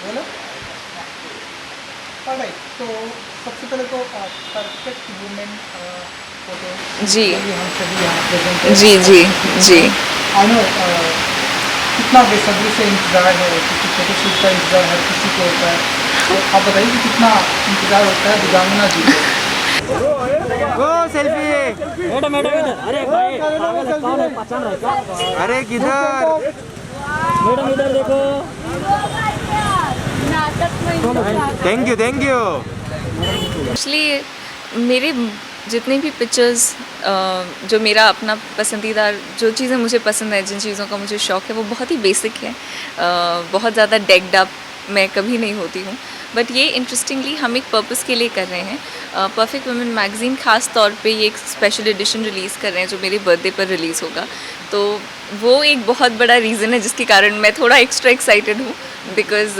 बोलो। ऑलराइट, तो सबसे पहले तो परफेक्ट वुमेन फोटो जी अभी हम सभी यहाँ प्रेजेंट है। जी जी जी। आई नो कितना बेसब्री से इंतज़ार है, क्योंकि फोटोशूट का इंतज़ार हर किसी को होता है। तो आप बताइए कि कितना इंतज़ार होता है दिव्यांगना जी को। गो सेल्फी। मैडम मैडम इधर, अरे भाई पागल है, कौन है, पहचान रहा है क्या? अरे किधर? मैडम इधर देखो। Thank you thank you. Actually मेरे जितने भी पिक्चर्स जो मेरा अपना पसंदीदा जो चीज़ें मुझे पसंद है, जिन चीज़ों का मुझे शौक़ है, वो बहुत ही बेसिक है। बहुत ज़्यादा डेक्ड अप मैं कभी नहीं होती हूँ, बट ये इंटरेस्टिंगली हम एक पर्पस के लिए कर रहे हैं। परफेक्ट वुमेन मैगज़ीन ख़ास तौर पे ये एक स्पेशल एडिशन रिलीज़ कर रहे हैं जो मेरे बर्थडे पर रिलीज़ होगा। तो वो एक बहुत बड़ा रीज़न है जिसके कारण मैं थोड़ा एक्स्ट्रा एक्साइटेड हूँ, बिकॉज़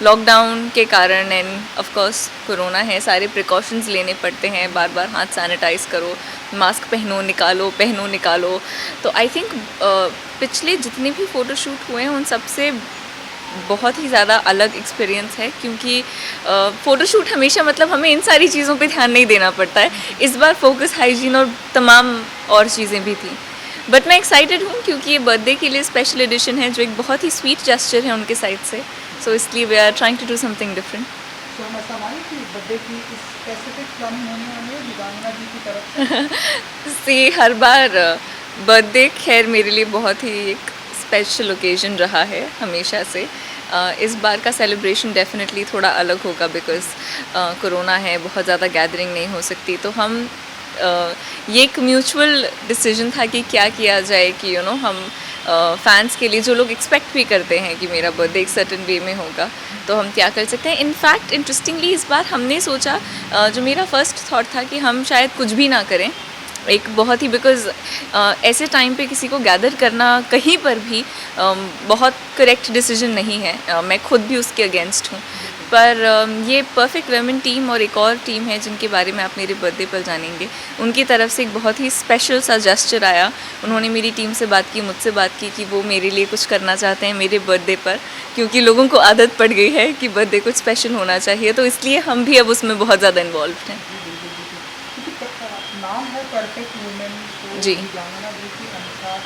लॉकडाउन के कारण एंड ऑफ कोर्स कोरोना है, सारे प्रिकॉशंस लेने पड़ते हैं, बार बार हाथ सैनिटाइज़ करो, मास्क पहनो निकालो। तो आई थिंक पिछले जितने भी फ़ोटोशूट हुए हैं उन सबसे बहुत ही ज़्यादा अलग एक्सपीरियंस है, क्योंकि फ़ोटोशूट हमेशा मतलब हमें इन सारी चीज़ों पे ध्यान नहीं देना पड़ता है। इस बार फोकस हाइजीन और तमाम और चीज़ें भी थी, बट मैं एक्साइटेड हूँ क्योंकि ये बर्थडे के लिए स्पेशल एडिशन है जो एक बहुत ही स्वीट जेस्चर है उनके साइड से। सो इसलिए we are trying to do something different. तो हम ऐसा माने कि बर्थडे की इस स्पेसिफिक प्लानिंग होने वाली है दिव्यांगना जी की तरफ से। से हर बार बर्थडे खैर मेरे लिए बहुत ही एक स्पेशल ओकेजन रहा है हमेशा से। इस बार का सेलिब्रेशन डेफिनेटली थोड़ा अलग होगा, बिकॉज़ कोरोना है, बहुत ज़्यादा गैदरिंग नहीं हो सकती। तो हम ये एक म्यूचुअल डिसीजन था कि क्या किया जाए कि हम फैंस के लिए, जो लोग एक्सपेक्ट भी करते हैं कि मेरा बर्थडे एक सर्टेन वे में होगा, तो हम क्या कर सकते हैं। इनफैक्ट इंटरेस्टिंगली इस बार हमने सोचा, जो मेरा फर्स्ट थॉट था कि हम शायद कुछ भी ना करें, एक बहुत ही बिकॉज़ ऐसे टाइम पे किसी को गैदर करना कहीं पर भी बहुत करेक्ट डिसीजन नहीं है। मैं खुद भी उसके अगेंस्ट हूँ, पर ये परफेक्ट वुमेन टीम और एक और टीम है जिनके बारे में आप मेरे बर्थडे पर जानेंगे, उनकी तरफ से एक बहुत ही स्पेशल सा जेस्चर आया। उन्होंने मेरी टीम से बात की, मुझसे बात की कि वो मेरे लिए कुछ करना चाहते हैं मेरे बर्थडे पर, क्योंकि लोगों को आदत पड़ गई है कि बर्थडे कुछ स्पेशल होना चाहिए, तो इसलिए हम भी अब उसमें बहुत ज़्यादा इन्वॉल्व हैं। नाम है परफेक्ट वुमेन, तो जी। दिव्यांगना जी के अनुसार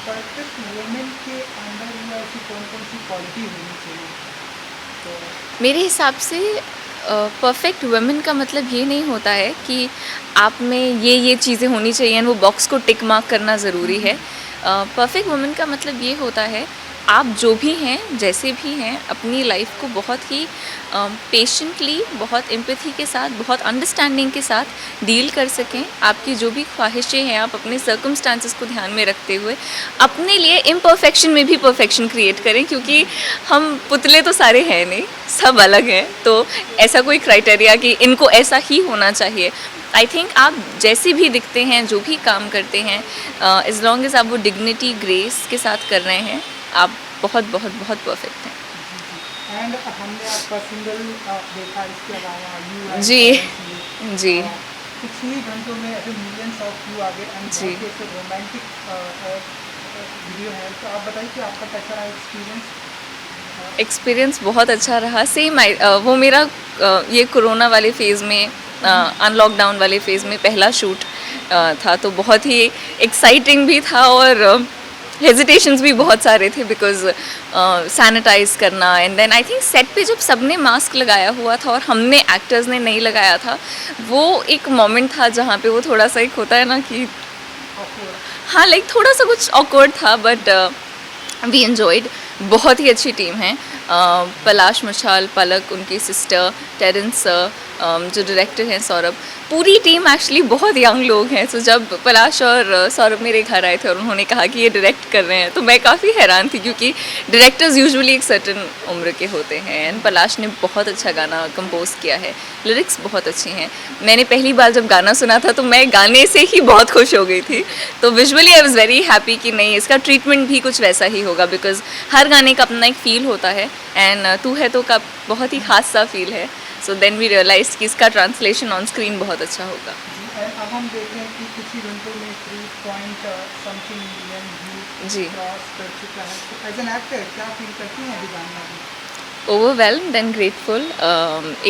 परफेक्ट वुमेन के अंदर में ऐसी कौन कौन सी क्वालिटी होनी चाहिए? तो मेरे हिसाब से परफेक्ट वुमेन का मतलब ये नहीं होता है कि आप में ये चीज़ें होनी चाहिए वो बॉक्स को टिक मार्क करना ज़रूरी है। परफेक्ट वुमेन का मतलब ये होता है आप जो भी हैं, जैसे भी हैं, अपनी लाइफ को बहुत ही पेशेंटली, बहुत एम्पैथी के साथ, बहुत अंडरस्टैंडिंग के साथ डील कर सकें। आपकी जो भी ख्वाहिशें हैं, आप अपने सर्कमस्टांसेस को ध्यान में रखते हुए अपने लिए इम्परफेक्शन में भी परफेक्शन क्रिएट करें, क्योंकि हम पुतले तो सारे हैं नहीं, सब अलग हैं। तो ऐसा कोई क्राइटेरिया कि इनको ऐसा ही होना चाहिए, आई थिंक आप जैसे भी दिखते हैं, जो भी काम करते हैं, एज लॉन्ग एज आप वो डिग्निटी, ग्रेस के साथ कर रहे हैं, आप बहुत बहुत बहुत परफेक्ट हैं। एंड हमने आपका सिंगल देखा, इसके अलावा यू जी जी कुछ ही घंटों में ऐसे मिलियंस ऑफ व्यू आ गए एंड जी। बहुत ही ऐसे रोमांटिक वीडियो है। तो आप बताइए कि आपका कैसा रहा एक्सपीरियंस बहुत अच्छा रहा। सेम वो मेरा ये कोरोना वाले फेज़ में, अनलॉकडाउन वाले फेज़ में पहला शूट था, तो बहुत ही एक्साइटिंग भी था और हेजिटेशंस भी बहुत सारे थे, बिकॉज सैनिटाइज़ करना and then I think set पे जब सबने मास्क लगाया हुआ था और हमने एक्टर्स ने नहीं लगाया था, वो एक मोमेंट था जहाँ पे वो थोड़ा सा एक होता है ना कि हाँ, लाइक थोड़ा सा कुछ ऑकवर्ड था, बट वी एन्जॉयड। बहुत ही अच्छी टीम है, पलाश मशाल, पलक, उनकी सिस्टर, टेरेंस सर, जो डायरेक्टर हैं सौरभ, पूरी टीम एक्चुअली बहुत यंग लोग हैं। सो जब पलाश और सौरभ मेरे घर आए थे और उन्होंने कहा कि ये डायरेक्ट कर रहे हैं, तो मैं काफ़ी हैरान थी, क्योंकि डायरेक्टर्स यूजुअली एक सर्टन उम्र के होते हैं। एंड पलाश ने बहुत अच्छा गाना कंपोज किया है, लिरिक्स बहुत अच्छी हैं। मैंने पहली बार जब गाना सुना था तो मैं गाने से ही बहुत खुश हो गई थी। तो visually I was very happy कि नहीं, इसका ट्रीटमेंट भी कुछ वैसा ही होगा, बिकॉज हर गाने का अपना एक फ़ील होता है, एंड तू है तो का बहुत ही खास सा फील है। सो देन वी रियलाइज कि इसका ट्रांसलेशन ऑन स्क्रीन बहुत अच्छा होगा। अब हम देखें कि कुछ ही घंटों में 3 मिलियन व्यू जी। क्रॉस कर चुका है, तो एज एन एक्टर क्या फील करती हैं Divyangana ji? Overwhelmed and grateful.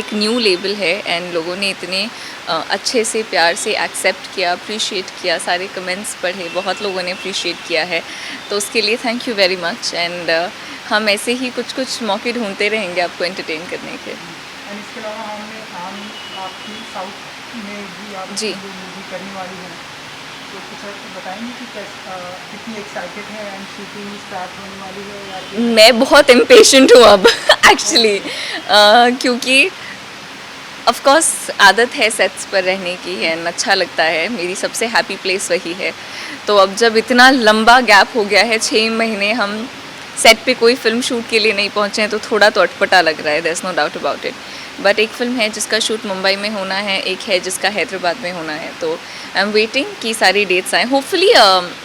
एक न्यू लेबल है एंड लोगों ने इतने अच्छे से प्यार से एक्सेप्ट किया, अप्रिशिएट किया, सारे कमेंट्स पढ़े, बहुत लोगों ने अप्रिशिएट किया है, तो उसके लिए thank you very much. And हम ऐसे ही कुछ कुछ मौके ढूंढते रहेंगे आपको एंटरटेन करने के। एंड इसके अलावा हम आपकी साउथ में भी आप जी। जो मूवी करने वाली हैं, तो कुछ और बताएंगे कि कितनी एक्साइटेड है एंड शूटिंग स्टार्ट होने वाली है या फिर मैं बहुत इम्पेशेंट हूँ अब एक्चुअली, क्योंकि ऑफ कोर्स आदत है सेट्स पर रहने की एंड अच्छा लगता है, मेरी सबसे हैप्पी प्लेस वही है। तो अब जब इतना लंबा गैप हो गया है, 6 महीने हम सेट पे कोई फिल्म शूट के लिए नहीं पहुँचे हैं, तो थोड़ा तो अटपटा लग रहा है, there is no doubt about it. But एक फ़िल्म है जिसका शूट मुंबई में होना है, एक है जिसका हैदराबाद में होना है, तो आई एम वेटिंग कि सारी डेट्स आएँ। होपफुली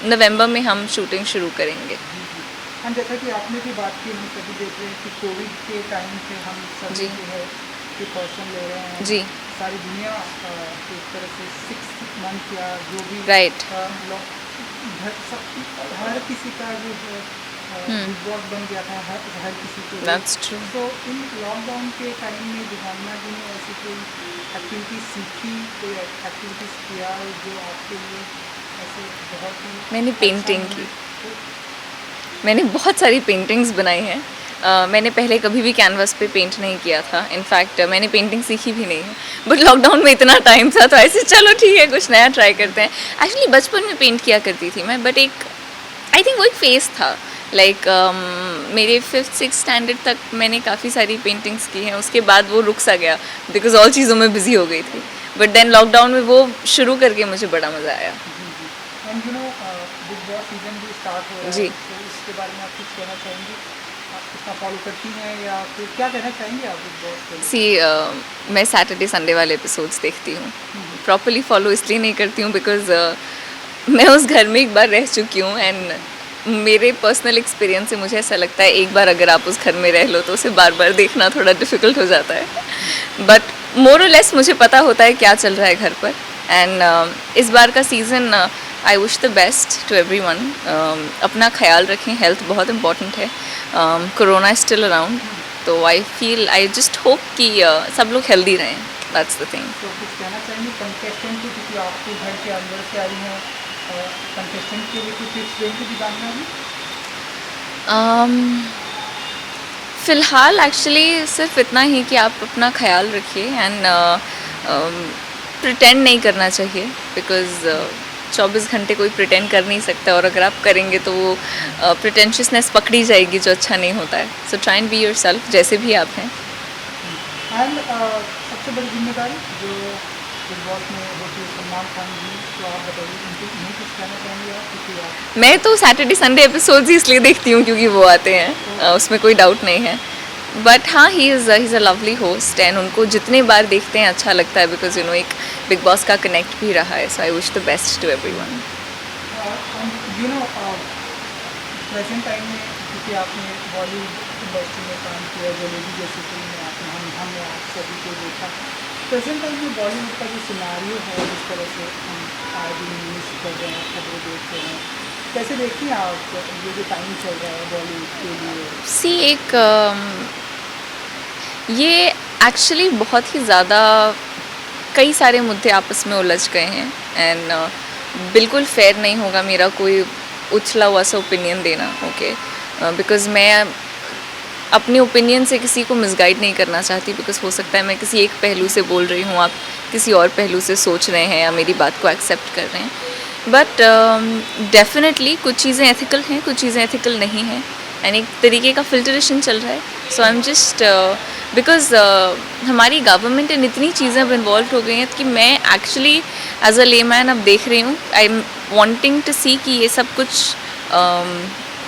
नवंबर में हम शूटिंग शुरू करेंगे। एंड जैसा कि आपने भी बात की, हम सभी देख रहे हैं कि कोविड के टाइम पे हम सभी जी। जो है प्रिकॉशन ले रहे हैं। जी। सारी दुनिया एक तरह से 6 मंथ या जो भी Right. हर किसी का जो है बिग बॉस बन गया था हर किसी के लिए। That's true. तो इन लॉकडाउन के टाइम में दिव्यांगना जी ने ऐसी कोई एक्टिविटी सीखी, कोई एक्टिविटीज़ किया जो आपके लिए ऐसे बहुत ही मैंने अच्छा पेंटिंग moment की। हो? मैंने बहुत सारी पेंटिंग्स बनाई हैं। मैंने पहले कभी भी कैनवास पे पेंट नहीं किया था, इनफैक्ट मैंने पेंटिंग सीखी भी नहीं है, बट लॉकडाउन में इतना टाइम था तो ऐसे चलो ठीक है कुछ नया ट्राई करते हैं। एक्चुअली बचपन में पेंट किया करती थी मैं, बट एक आई थिंक वो एक फेज़ था, लाइक मेरे 5th-6th स्टैंडर्ड तक मैंने काफ़ी सारी पेंटिंग्स की हैं, उसके बाद वो रुक सा गया बिकॉज और चीज़ों में बिजी हो गई थी, बट देन लॉकडाउन में वो शुरू करके मुझे बड़ा मज़ा आया। And you know big boss season भी स्टार्ट हो रहा जी। है, तो इसके बारे में आप कुछ कहना चाहेंगे? आप कितना फॉलो करती हैं या फिर क्या कहना चाहेंगे आप बिग बॉस के लिए? सी मैं सैटरडे संडे वाले एपिसोड्स देखती हूँ, प्रॉपरली फॉलो इसलिए नहीं करती हूँ बिकॉज मैं उस घर में एक बार रह चुकी हूँ एंड मेरे पर्सनल एक्सपीरियंस से मुझे ऐसा लगता है एक बार अगर आप उस घर में रह लो तो उसे बार बार देखना थोड़ा डिफ़िकल्ट हो जाता है, बट मोर और लेस मुझे पता होता है क्या चल रहा है घर पर। एंड इस बार का season I wish the best to everyone. अपना ख्याल रखें, हेल्थ बहुत इम्पॉर्टेंट है, कोरोना इज स्टिल अराउंड, तो आई जस्ट होप कि सब लोग हेल्दी रहें, दैट्स द थिंग। तो कुछ कहना चाहेंगे कंटेस्टेंट को, क्योंकि आपके घर के अंदर से आई हैं, कंटेस्टेंट के लिए कुछ टिप्स देंगे दिव्यांगना जी? फ़िलहाल एक्चुअली सिर्फ इतना ही कि आप अपना ख्याल रखिए एंड प्रिटेंड नहीं करना चाहिए बिकॉज़ 24 घंटे कोई प्रिटेंड कर नहीं सकता, और अगर आप करेंगे तो वो प्रिटेंशियसनेस पकड़ी जाएगी जो अच्छा नहीं होता है। So try and be yourself जैसे भी आप हैं। एंड सबसे बड़ी जिम्मेदारी जो बिग बॉस में होती है सलमान खान जी, तो आप बताइए उनको नहीं कुछ कहना चाहेंगे आप? क्योंकि आप मैं तो सैटरडे संडे एपिसोड्स ही इसलिए देखती हूँ क्योंकि वो आते हैं, उसमें कोई डाउट नहीं है। बट हाँ, he is a lovely host and उनको जितने बार देखते हैं अच्छा लगता है बिकॉज यू नो एक बिग बॉस का कनेक्ट भी रहा है। So I wish the best to everyone. You know present time में, क्योंकि आपने बॉलीवुड इंडस्ट्री में काम किया, जलेबी जैसी फिल्म में आपने हमने आप सभी को देखा, प्रेजेंट टाइम में बॉलीवुड का जो सिनारियो है जिस तरह से हम आए दिन न्यूज़ कर रहे हैं, खबरें देख रहे हैं, कैसे देखती हैं आप ये जो टाइम चल रहा है बॉलीवुड के लिए? सी एक ये एक्चुअली बहुत ही ज़्यादा कई सारे मुद्दे आपस में उलझ गए हैं एंड बिल्कुल फेयर नहीं होगा मेरा कोई उछला हुआ सा ओपिनियन देना, ओके, बिकॉज़ मैं अपने ओपिनियन से किसी को मिसगाइड नहीं करना चाहती, बिकॉज़ हो सकता है मैं किसी एक पहलू से बोल रही हूँ, आप किसी और पहलू से सोच रहे हैं या मेरी बात को एक्सेप्ट कर रहे हैं। बट डेफिनेटली कुछ चीज़ें एथिकल हैं, कुछ चीज़ें एथिकल नहीं हैं एंड एक तरीके का फिल्ट्रेशन चल रहा है। So I am just because हमारी गवर्नमेंट इन इतनी चीज़ें अब इन्वॉल्व हो गई हैं कि मैं एक्चुअली एज अ लेमैन अब देख रही हूँ, आई एम वांटिंग टू सी कि ये सब कुछ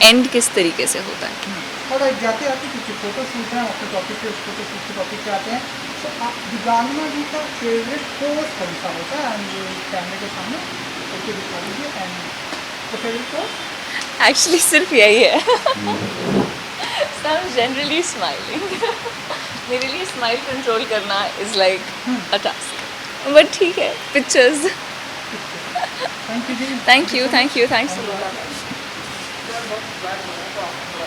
एंड किस तरीके से होता है। और जाते आते कुछ फोटो शूट हैं, अपने टॉपिक पे फोटो शूट के टॉपिक पे आते हैं, तो आप दिव्यांगना जी का फेवरेट पोज कौन सा होता है? एंड कैमरे के सामने करके दिखा दीजिए। एंड तो फेवरेट पोज एक्चुअली सिर्फ यही है। So I'm generally smiling. मेरे लिए स्माइल कंट्रोल करना is like a task, but ठीक है, पिक्चर्स थैंक यू जी। Thank you, thanks.